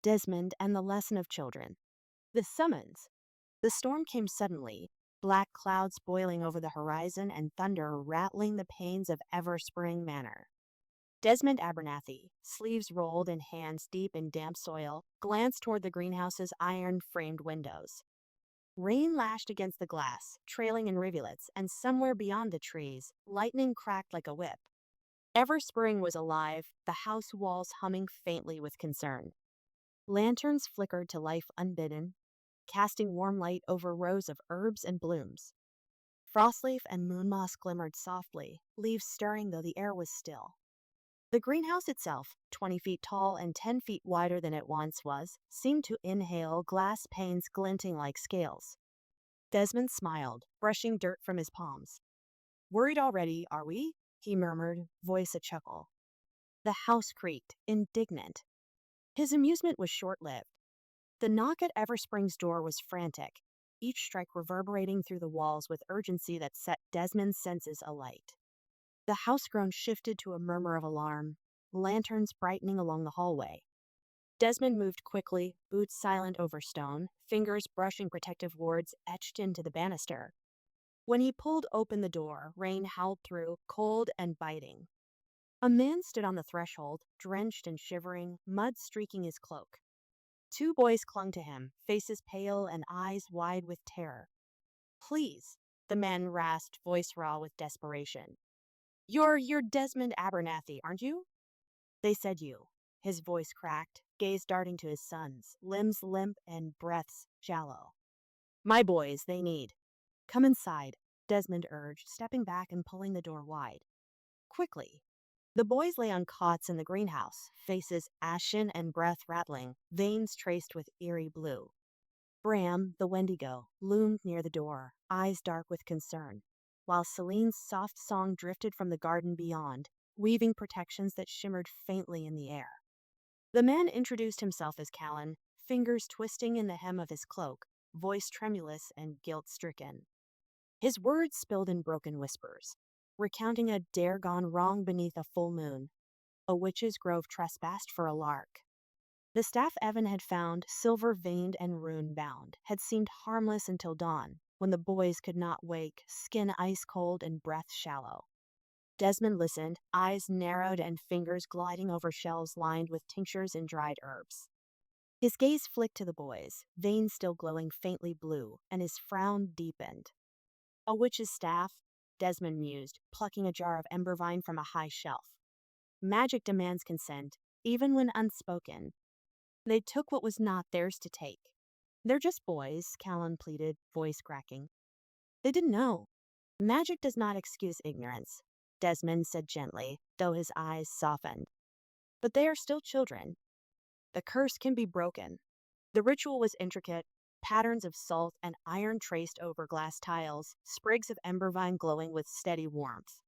Desmond and the Lesson of Children. The summons. The storm came suddenly, black clouds boiling over the horizon and thunder rattling the panes of Everspring Manor. Desmond Abernathy, sleeves rolled and hands deep in damp soil, glanced toward the greenhouse's iron-framed windows. Rain lashed against the glass, trailing in rivulets, and somewhere beyond the trees, lightning cracked like a whip. Everspring was alive, the house walls humming faintly with concern. Lanterns flickered to life unbidden, casting warm light over rows of herbs and blooms. Frostleaf and moon moss glimmered softly, leaves stirring though the air was still. The greenhouse itself, 20 feet tall and 10 feet wider than it once was, seemed to inhale, glass panes glinting like scales. Desmond smiled, brushing dirt from his palms. "Worried already, are we?" he murmured, voice a chuckle. The house creaked, indignant. His amusement was short-lived. The knock at Everspring's door was frantic, each strike reverberating through the walls with urgency that set Desmond's senses alight. The house groan shifted to a murmur of alarm, lanterns brightening along the hallway. Desmond moved quickly, boots silent over stone, fingers brushing protective wards etched into the banister. When he pulled open the door, rain howled through, cold and biting. A man stood on the threshold, drenched and shivering, mud streaking his cloak. Two boys clung to him, faces pale and eyes wide with terror. "Please," the man rasped, voice raw with desperation. You're Desmond Abernathy, aren't you?" "They said you." His voice cracked, gaze darting to his sons, limbs limp and breaths shallow. "My boys, they need." "Come inside," Desmond urged, stepping back and pulling the door wide. Quickly. The boys lay on cots in the greenhouse, faces ashen and breath rattling, veins traced with eerie blue. Bram, the Wendigo, loomed near the door, eyes dark with concern, while Celine's soft song drifted from the garden beyond, weaving protections that shimmered faintly in the air. The man introduced himself as Callan, fingers twisting in the hem of his cloak, voice tremulous and guilt-stricken. His words spilled in broken whispers, recounting a dare gone wrong beneath a full moon. A witch's grove trespassed for a lark. The staff Evan had found, silver-veined and rune-bound, had seemed harmless until dawn, when the boys could not wake, skin ice-cold and breath shallow. Desmond listened, eyes narrowed and fingers gliding over shelves lined with tinctures and dried herbs. His gaze flicked to the boys, veins still glowing faintly blue, and his frown deepened. "A witch's staff," Desmond mused, plucking a jar of embervine from a high shelf. "Magic demands consent, even when unspoken." They took what was not theirs to take. "They're just boys," Callan pleaded, voice cracking. "They didn't know." "Magic does not excuse ignorance," Desmond said gently, though his eyes softened. "But they are still children. The curse can be broken." The ritual was intricate, patterns of salt and iron traced over glass tiles, sprigs of embervine glowing with steady warmth.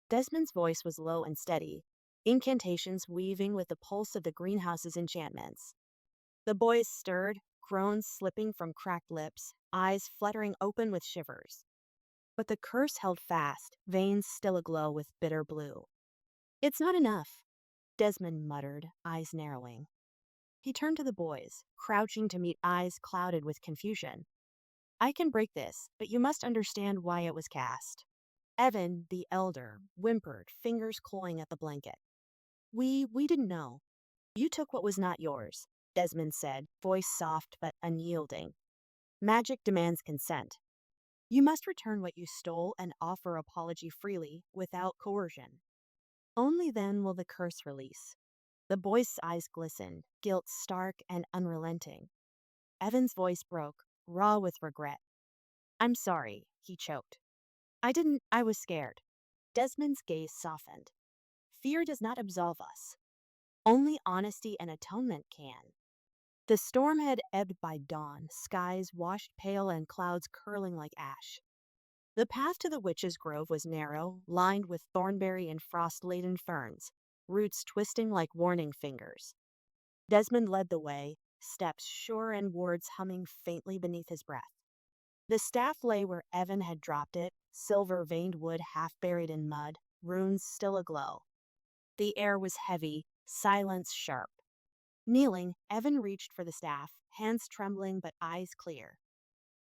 Desmond's voice was low and steady, incantations weaving with the pulse of the greenhouse's enchantments. The boys stirred, groans slipping from cracked lips, eyes fluttering open with shivers. But the curse held fast, veins still aglow with bitter blue. "It's not enough," Desmond muttered, eyes narrowing. He turned to the boys, crouching to meet eyes clouded with confusion. "I can break this, but you must understand why it was cast." Evan, the elder, whimpered, fingers clawing at the blanket. We didn't know. You took what was not yours," Desmond said, voice soft but unyielding. "Magic demands consent. You must return what you stole and offer apology freely, without coercion. Only then will the curse release." The boy's eyes glistened, guilt stark and unrelenting. Evan's voice broke, raw with regret. "I'm sorry," he choked. I was scared." Desmond's gaze softened. "Fear does not absolve us. Only honesty and atonement can." The storm had ebbed by dawn, skies washed pale and clouds curling like ash. The path to the witch's grove was narrow, lined with thornberry and frost-laden ferns, roots twisting like warning fingers. Desmond led the way, steps sure and words humming faintly beneath his breath. The staff lay where Evan had dropped it, silver-veined wood half buried in mud, runes still aglow. The air was heavy, silence sharp. Kneeling, Evan reached for the staff, hands trembling but eyes clear.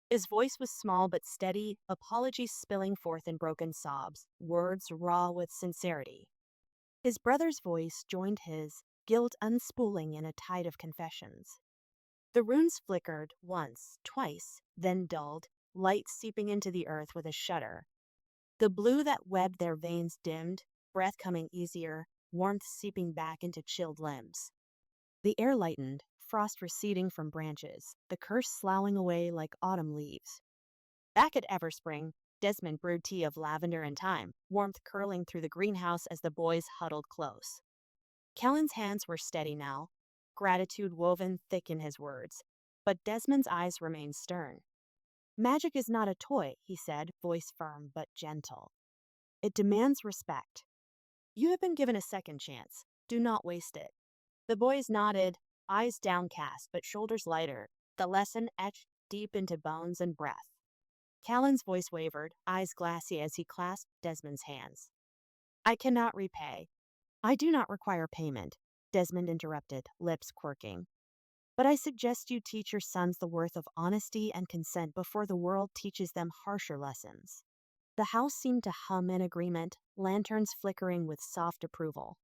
His voice was small but steady, apologies spilling forth in broken sobs, words raw with sincerity. His brother's voice joined his, guilt unspooling in a tide of confessions. The runes flickered once, twice, then dulled, light seeping into the earth with a shudder. The blue that webbed their veins dimmed, breath coming easier, warmth seeping back into chilled limbs. The air lightened, frost receding from branches, the curse sloughing away like autumn leaves. Back at Everspring, Desmond brewed tea of lavender and thyme, warmth curling through the greenhouse as the boys huddled close. Kellen's hands were steady now, gratitude woven thick in his words, but Desmond's eyes remained stern. Magic is not a toy, he said, voice firm but gentle. It demands respect. You have been given a second chance. Do not waste it. The boys nodded, eyes downcast but shoulders lighter, the lesson etched deep into bones and breath. Callan's voice wavered, eyes glassy as he clasped Desmond's hands. I cannot repay. I do not require payment, Desmond interrupted, lips quirking. But I suggest you teach your sons the worth of honesty and consent before the world teaches them harsher lessons. The house seemed to hum in agreement, lanterns flickering with soft approval.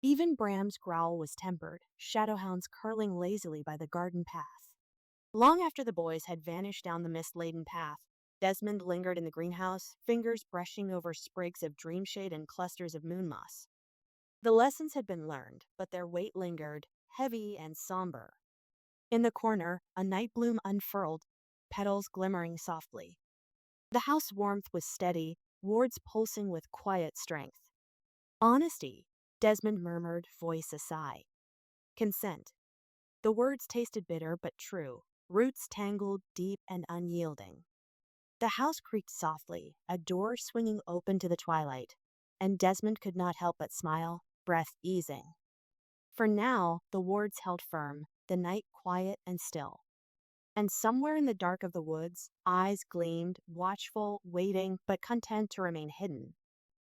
Even Bram's growl was tempered, shadowhounds curling lazily by the garden path. Long after the boys had vanished down the mist-laden path, Desmond lingered in the greenhouse, fingers brushing over sprigs of dreamshade and clusters of moon moss. The lessons had been learned, but their weight lingered, heavy and somber. In the corner, a night bloom unfurled, petals glimmering softly. The house warmth was steady, wards pulsing with quiet strength. Honesty, Desmond murmured, voice a sigh. Consent. The words tasted bitter but true, roots tangled, deep and unyielding. The house creaked softly, a door swinging open to the twilight, and Desmond could not help but smile, breath easing. For now, the wards held firm, the night quiet and still. And somewhere in the dark of the woods, eyes gleamed, watchful, waiting, but content to remain hidden.